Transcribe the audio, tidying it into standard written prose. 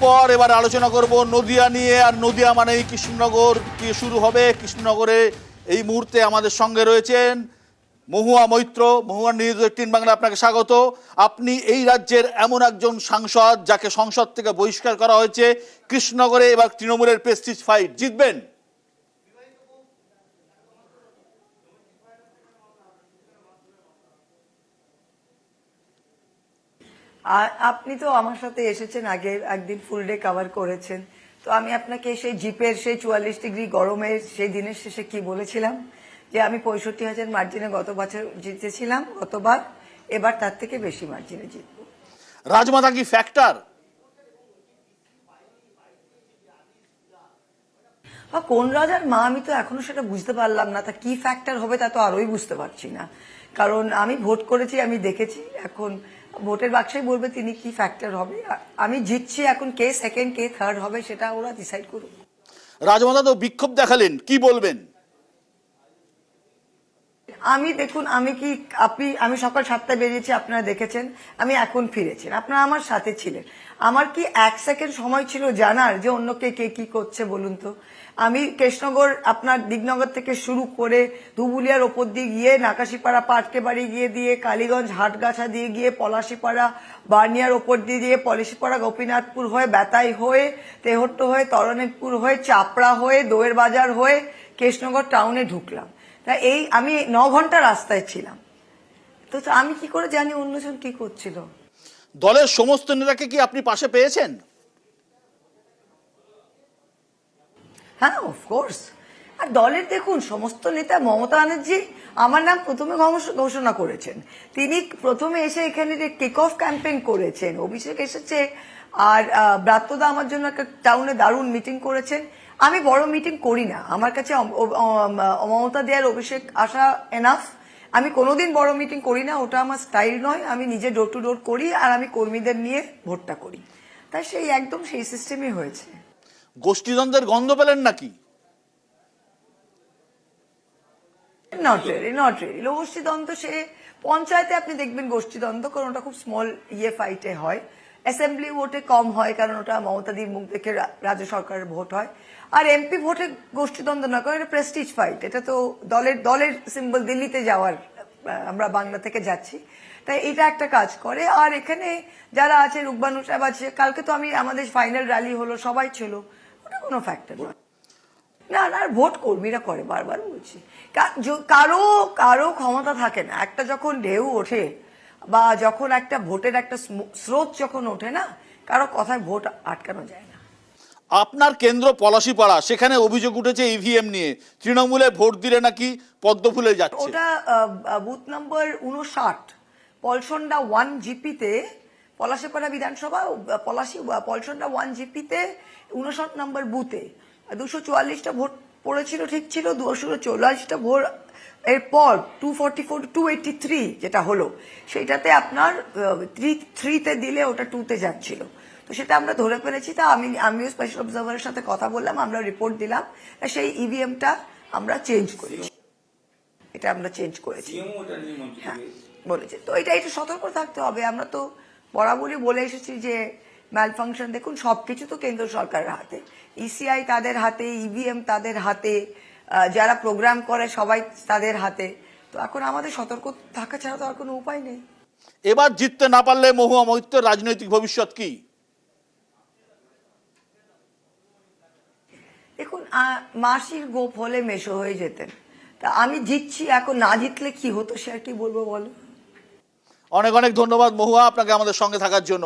পর এবার আলোচনা করব নদিয়া নিয়ে। আর নদিয়া মানেই কৃষ্ণনগর দিয়ে শুরু হবে। কৃষ্ণনগরে এই মুহূর্তে আমাদের সঙ্গে রয়েছেন মহুয়া মৈত্র। মহুয়া নিউজ 18 বাংলা আপনাকে স্বাগত। আপনি এই রাজ্যের এমন একজন সাংসদ যাকে সংসদ থেকে বহিষ্কার করা হয়েছে। কৃষ্ণনগরে এবার তৃণমূলের প্রেস্টিজ ফাইট, জিতবেন? আপনি তো আমার সাথে এসেছেন আগে একদিন ফুল ডে কভার করেছেন, তো আমি আপনাকে সেই জিপের সেই 44 ডিগ্রি গরমের সেই দিনের শেষে কি বলেছিলাম যে আমি 65,000 মার্জিনে গত বছর জিতেছিলাম গতবার, এবার তার থেকে বেশি মার্জিনে জিতবো। রাজমাতা কি ফ্যাক্টর? কোন রাজার মা আমি তো এখনো সেটা বুঝতে পারলাম না, তা কি ফ্যাক্টর হবে তা তো আরোই বুঝতে পারছি না, কারণ আমি ভোট করেছি, আমি দেখেছি, এখন ভোটের বাক্সেই বলবে তিনি কি ফ্যাক্টর হবে। আমি জিতছি, এখন কে সেকেন্ড কে থার্ড হবে সেটা ওরা ডিসাইড করুক। রাজমাতা তো বিক্ষোভ দেখালেন, কি বলবেন? আমি দেখুন, আমি সকাল 7টায় বেরিয়েছি, আপনারা দেখেছেন, আমি এখন ফিরেছেন, আপনারা আমার সাথে ছিলেন, আমার কি এক সেকেন্ড সময় ছিল জানার যে অন্য কে কি করছে বলুন তো? আমি কৃষ্ণনগর আপনার দিগনগর থেকে শুরু করে ধুবুলিয়ার ওপর দিয়ে গিয়ে নাকাশিপাড়া পাটকে বাড়ি গিয়ে দিয়ে কালীগঞ্জ হাটগাছা দিয়ে গিয়ে পলাশিপাড়া বার্নিয়ার ওপর দিয়ে দিয়ে পলাশিপাড়া গোপীনাথপুর হয়ে বেতাই হয়ে তেহট্ট হয়ে তরণীপুর হয়ে চাপড়া হয়ে দোয়ের বাজার হয়ে কৃষ্ণনগর টাউনে ঢুকলাম। তা এই আমি 9 ঘন্টা রাস্তায় ছিলাম, তো আমি কি করে জানি অন্যজন কি করছিল? দলের সমস্ত নেতাকে কি আপনি পাশে পেয়েছেন? হ্যাঁ, অফকোর্স। আর দলের দেখুন সমস্ত নেতা, মমতা ব্যানার্জি আমার নাম প্রথমে ঘোষণা করেছেন, তিনি প্রথমে এসে এখানে কিক অফ ক্যাম্পেইন করেছেন, অভিষেক এসেছে, আর ব্রাত্যদা আমার জন্য একটা টাউনে দারুণ মিটিং করেছেন। আমি বড় মিটিং করি না, আমার কাছে মমতা দেয়ার অভিষেক আসা এনাফ। আমি কোনোদিন বড় মিটিং করি না, ওটা আমার স্টাইল নয়, আমি নিজে ডোর টু ডোর করি আর আমি কর্মীদের নিয়ে ভোটটা করি, তাই সেই একদম সেই সিস্টেমই হয়েছে। গোষ্ঠীদ্বন্দ্বের গন্ধ পেলেন নাকি? নট রিয়েলি গোষ্ঠীদ্বন্দ্ব সে পঞ্চায়েতে আপনি দেখবেন গোষ্ঠীদ্বন্দ্ব, কারণ ওটা খুব স্মল ফাইটে হয়, অ্যাসেম্বলি ভোটে কম হয়, কারণ ওটা মমতাদির মুখ দেখে রাজ্য সরকারের ভোট হয়। আর এমপি ভোটে গোষ্ঠীদ্বন্দ্ব না, কারণ এটা প্রেস্টিজ ফাইট, এটা তো দলের সিম্বল, দিল্লিতে যাওয়ার আমরা বাংলা থেকে যাচ্ছি, তাই এটা একটা কাজ করে। আর এখানে যারা আছে রুকবানু সাহেব আছে, কালকে তো আমাদের ফাইনাল র্যালি হলো, সবাই ছিল, ওটা কোনো ফ্যাক্টর না। না না, ভোট কর্মীরা করে, বারবার বলছি, কারো ক্ষমতা থাকে না, একটা যখন ঢেউ ওঠে বা যখন একটা ভোটের একটা স্রোত যখন ওঠে না, কারো কথায় ভোট আটকানো যায় না। আপনার কেন্দ্র পলাশিপাড়া, সেখানে অভিযোগ উঠেছে ইভিএম নিয়ে, তৃণমূলে ভোট দিলে নাকি পদ্ম ফুলে যাচ্ছে। ওটা বুথ নম্বর 59 পলসন্ডা 1 জিপিতে, পলাশিপাড়া বিধানসভা পলসন্ডা 1 জিপিতে 59 নম্বর বুথে 244টা ভোট পড়েছিল, ঠিক ছিল, 244টা ভোট এরপর 244 283 যেটা হলো, সেটাতে আপনার 3তে দিলে ওটা 2তে যাচ্ছিল, তো সেটা আমরা ধরে ফেলেছি। তা আমিও স্পেশাল অবজারভারের সাথে কথা বললাম, আমরা রিপোর্ট দিলাম, সেই ইভিএমটা আমরা চেঞ্জ করেছি, এটা আমরা চেঞ্জ করেছি, হ্যাঁ বলেছে। তো এটা সতর্ক থাকতে হবে, আমরা তো বরাবরই বলে এসেছি যে ম্যাল ফাংশন, দেখুন সবকিছু তো কেন্দ্র সরকারের হাতে, ইসিআই তাদের হাতে, ইভিএম তাদের হাতে, যারা প্রোগ্রাম করে সবাই তাদের হাতে, তো এখন আমাদের সতর্ক থাকা ছাড়া তো আর কোনো উপায় নেই। এবার জিততে না পারলে মহুয়া মৈত্রের রাজনৈতিক ভবিষ্যৎ কি? দেখুন, মাসির গোপ হলে মেশো হয়ে যেতেন, তা আমি জিতছি, এখন না জিতলে কি হতো সে আর কি বলবো বলো। অনেক অনেক ধন্যবাদ মহুয়া, আপনাকে আমাদের সঙ্গে থাকার জন্য।